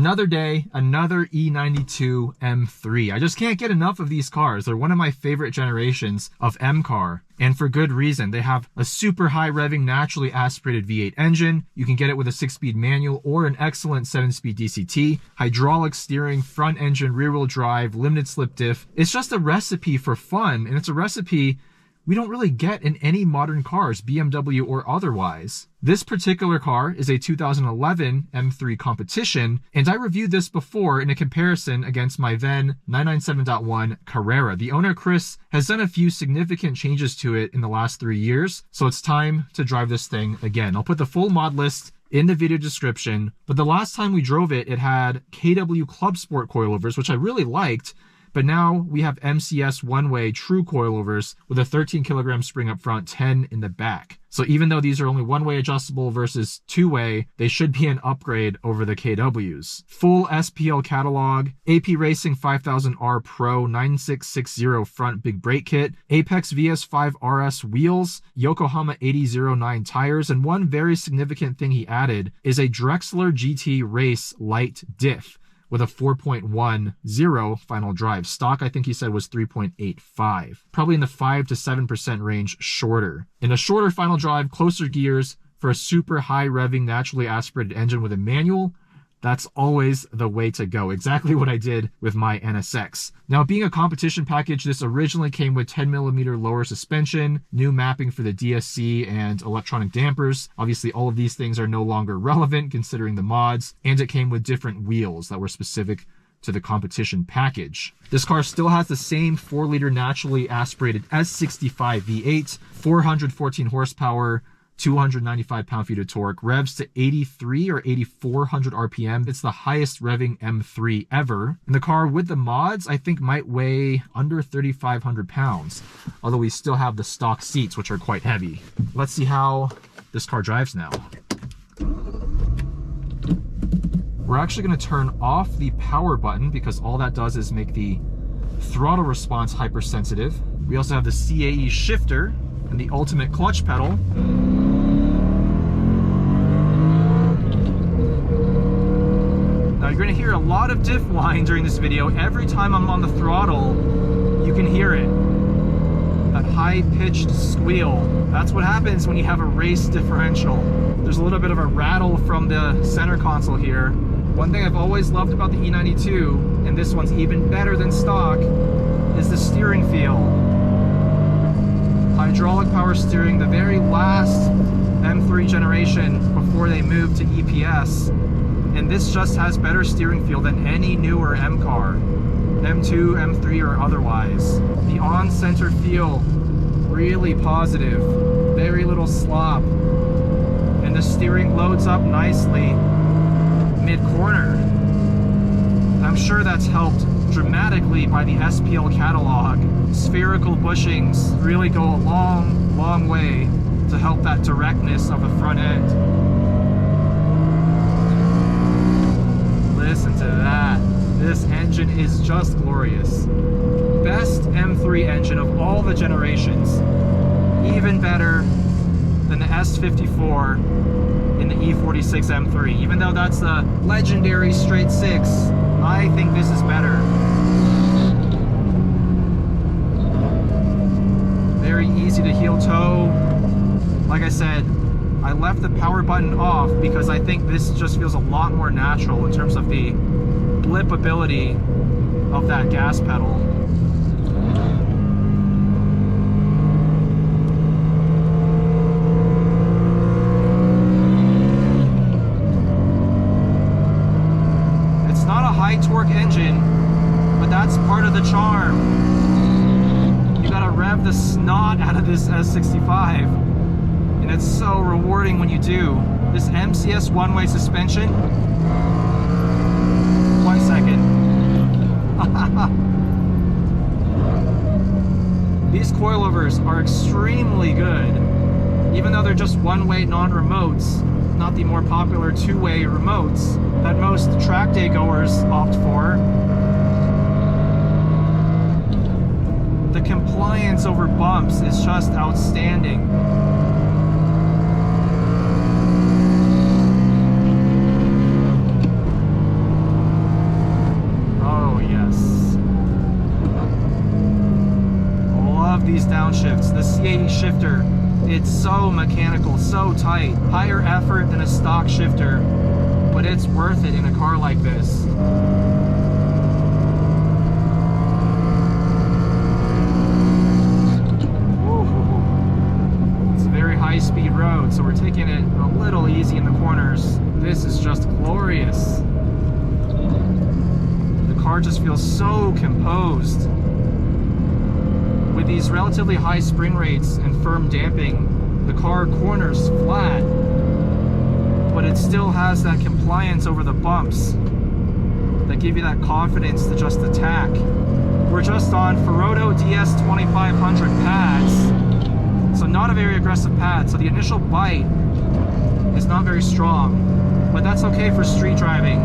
Another day, another E92 M3. I just can't get enough of these cars. They're one of my favorite generations of M car, and for good reason. They have a super high revving, naturally aspirated V8 engine. You can get it with a 6-speed manual or an excellent 7-speed DCT. Hydraulic steering, front engine, rear wheel drive, limited slip diff. It's just a recipe for fun, and it's a recipe we don't really get in any modern cars, BMW or otherwise. This particular car is a 2011 M3 competition, and I reviewed this before in a comparison against my then 997.1 Carrera. The owner, Chris, has done a few significant changes to it in the last 3 years, so it's time to drive this thing again. I'll put the full mod list in the video description, but the last time we drove it, it had KW Club Sport coilovers, which I really liked. But now we have MCS one-way true coilovers with a 13 kilogram spring up front, 10 in the back. So even though these are only one-way adjustable versus two-way, they should be an upgrade over the KWs. Full SPL catalog, AP Racing 5000R Pro 9660 front big brake kit, Apex VS5 RS wheels, Yokohama 8009 tires, and one very significant thing he added is a Drexler GT Race light diff with a 4.10 final drive. Stock, I think he said, was 3.85. Probably in the 5 to 7% range shorter. In a shorter final drive, closer gears for a super high revving, naturally aspirated engine with a manual, that's always the way to go. Exactly what I did with my NSX. Now, being a competition package, this originally came with 10mm lower suspension, new mapping for the DSC, and electronic dampers. Obviously, all of these things are no longer relevant considering the mods, and it came with different wheels that were specific to the competition package. This car still has the same 4-liter naturally aspirated S65 V8, 414 horsepower, 295 pound-feet of torque, revs to 83 or 8400 RPM. It's the highest revving M3 ever. And the car with the mods, I think, might weigh under 3,500 pounds, although we still have the stock seats, which are quite heavy. Let's see how this car drives now. We're actually going to turn off the power button because all that does is make the throttle response hypersensitive. We also have the CAE shifter and the ultimate clutch pedal. Now you're gonna hear a lot of diff whine during this video. Every time I'm on the throttle, you can hear it. That high-pitched squeal. That's what happens when you have a race differential. There's a little bit of a rattle from the center console here. One thing I've always loved about the E92, and this one's even better than stock, is the steering feel. Hydraulic power steering, the very last M3 generation before they moved to EPS, and this just has better steering feel than any newer M car, M2, M3 or otherwise. The on-center feel, really positive, very little slop, and the steering loads up nicely mid-corner. I'm sure that's helped dramatically by the SPL catalog. Spherical bushings really go a long way to help that directness of the front end. Listen to that. This engine is just glorious. Best M3 engine of all the generations. Even better than the S54 in the E46 M3. Even though that's the legendary straight six, I think this is better. Very easy to heel toe. Like I said, I left the power button off because I think this just feels a lot more natural in terms of the blippability of that gas pedal. It's not a high torque engine, but that's part of the charm. You gotta rev the snot out of this S65, and it's so rewarding when you do. This MCS one-way suspension, 1 second. These coilovers are extremely good, even though they're just one-way non-remotes, not the more popular two-way remotes that most track day goers opt for. The compliance over bumps is just outstanding. these downshifts. The CAE shifter, it's so mechanical, so tight, higher effort than a stock shifter, but it's worth it in a car like this. It's a very high-speed road, so we're taking it a little easy in the corners. This is just glorious. The car just feels so composed. With these relatively high spring rates and firm damping, the car corners flat, but it still has that compliance over the bumps that give you that confidence to just attack. We're just on Ferodo DS 2500 pads, so not a very aggressive pad, so the initial bite is not very strong, but that's okay for street driving.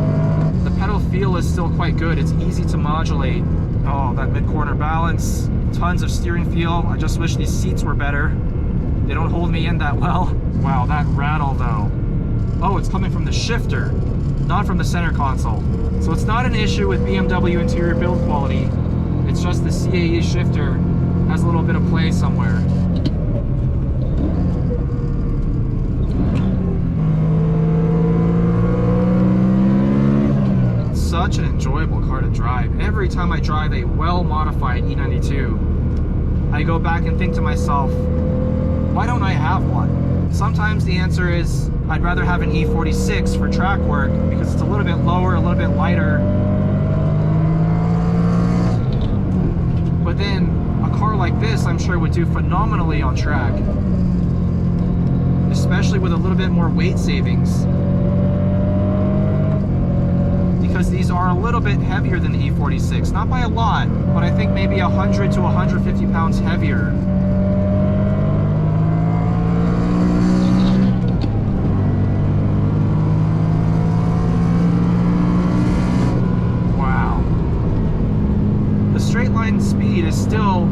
The pedal feel is still quite good, it's easy to modulate. Oh, that mid-corner balance, tons of steering feel. I just wish these seats were better. They don't hold me in that well. Wow, that rattle though. Oh, it's coming from the shifter, not from the center console. So it's not an issue with BMW interior build quality. It's just the CAE shifter has a little bit of play somewhere. Such an enjoyable car to drive. Every time I drive a well-modified E92, I go back and think to myself, why don't I have one? Sometimes the answer is, I'd rather have an E46 for track work because it's a little bit lower, a little bit lighter. But then a car like this, I'm sure would do phenomenally on track, especially with a little bit more weight savings. Because these are a little bit heavier than the E46, not by a lot, but I think maybe 100 to 150 pounds heavier. Wow. The straight line speed is still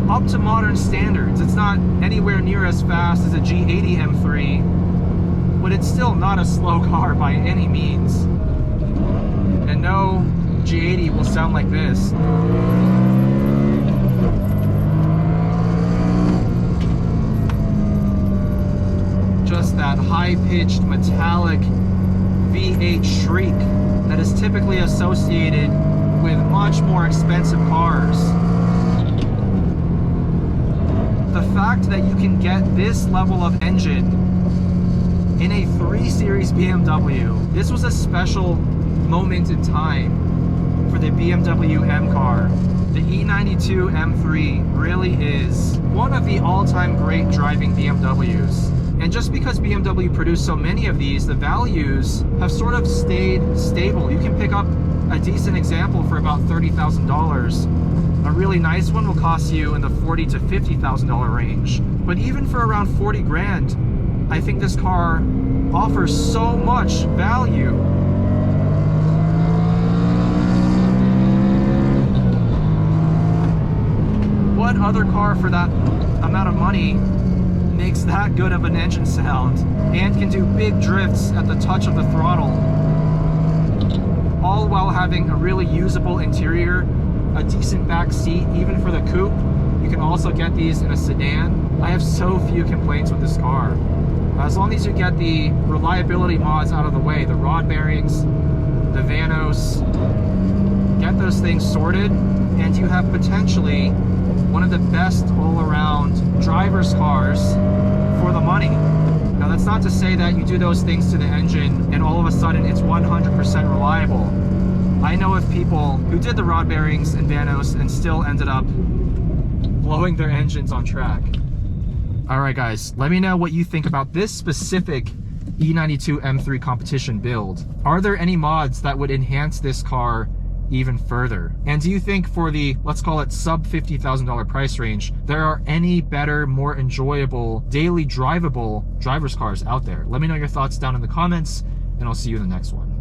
up to modern standards. It's not anywhere near as fast as a G80 M3, but it's still not a slow car by any means. And no G80 will sound like this. Just that high-pitched metallic V8 shriek that is typically associated with much more expensive cars. The fact that you can get this level of engine in a 3 Series BMW, this was a special moment in time for the BMW M car. The E92 M3 really is one of the all-time great driving BMWs. And just because BMW produced so many of these, the values have sort of stayed stable. You can pick up a decent example for about $30,000. A really nice one will cost you in the $40,000 to $50,000 range. But even for around 40 grand, I think this car offers so much value. What other car for that amount of money makes that good of an engine sound and can do big drifts at the touch of the throttle, all while having a really usable interior, a decent back seat even for the coupe? You can also get these in a sedan. I have so few complaints with this car. As long as you get the reliability mods out of the way, the rod bearings, the Vanos, get those things sorted, and you have potentially one of the best all-around driver's cars for the money. Now that's not to say that you do those things to the engine and all of a sudden it's 100% reliable. I know of people who did the rod bearings and Vanos and still ended up blowing their engines on track. Alright guys, let me know what you think about this specific E92 M3 competition build. Are there any mods that would enhance this car even further? And do you think for the, let's call it sub $50,000 price range, there are any better, more enjoyable, daily drivable driver's cars out there? Let me know your thoughts down in the comments, and I'll see you in the next one.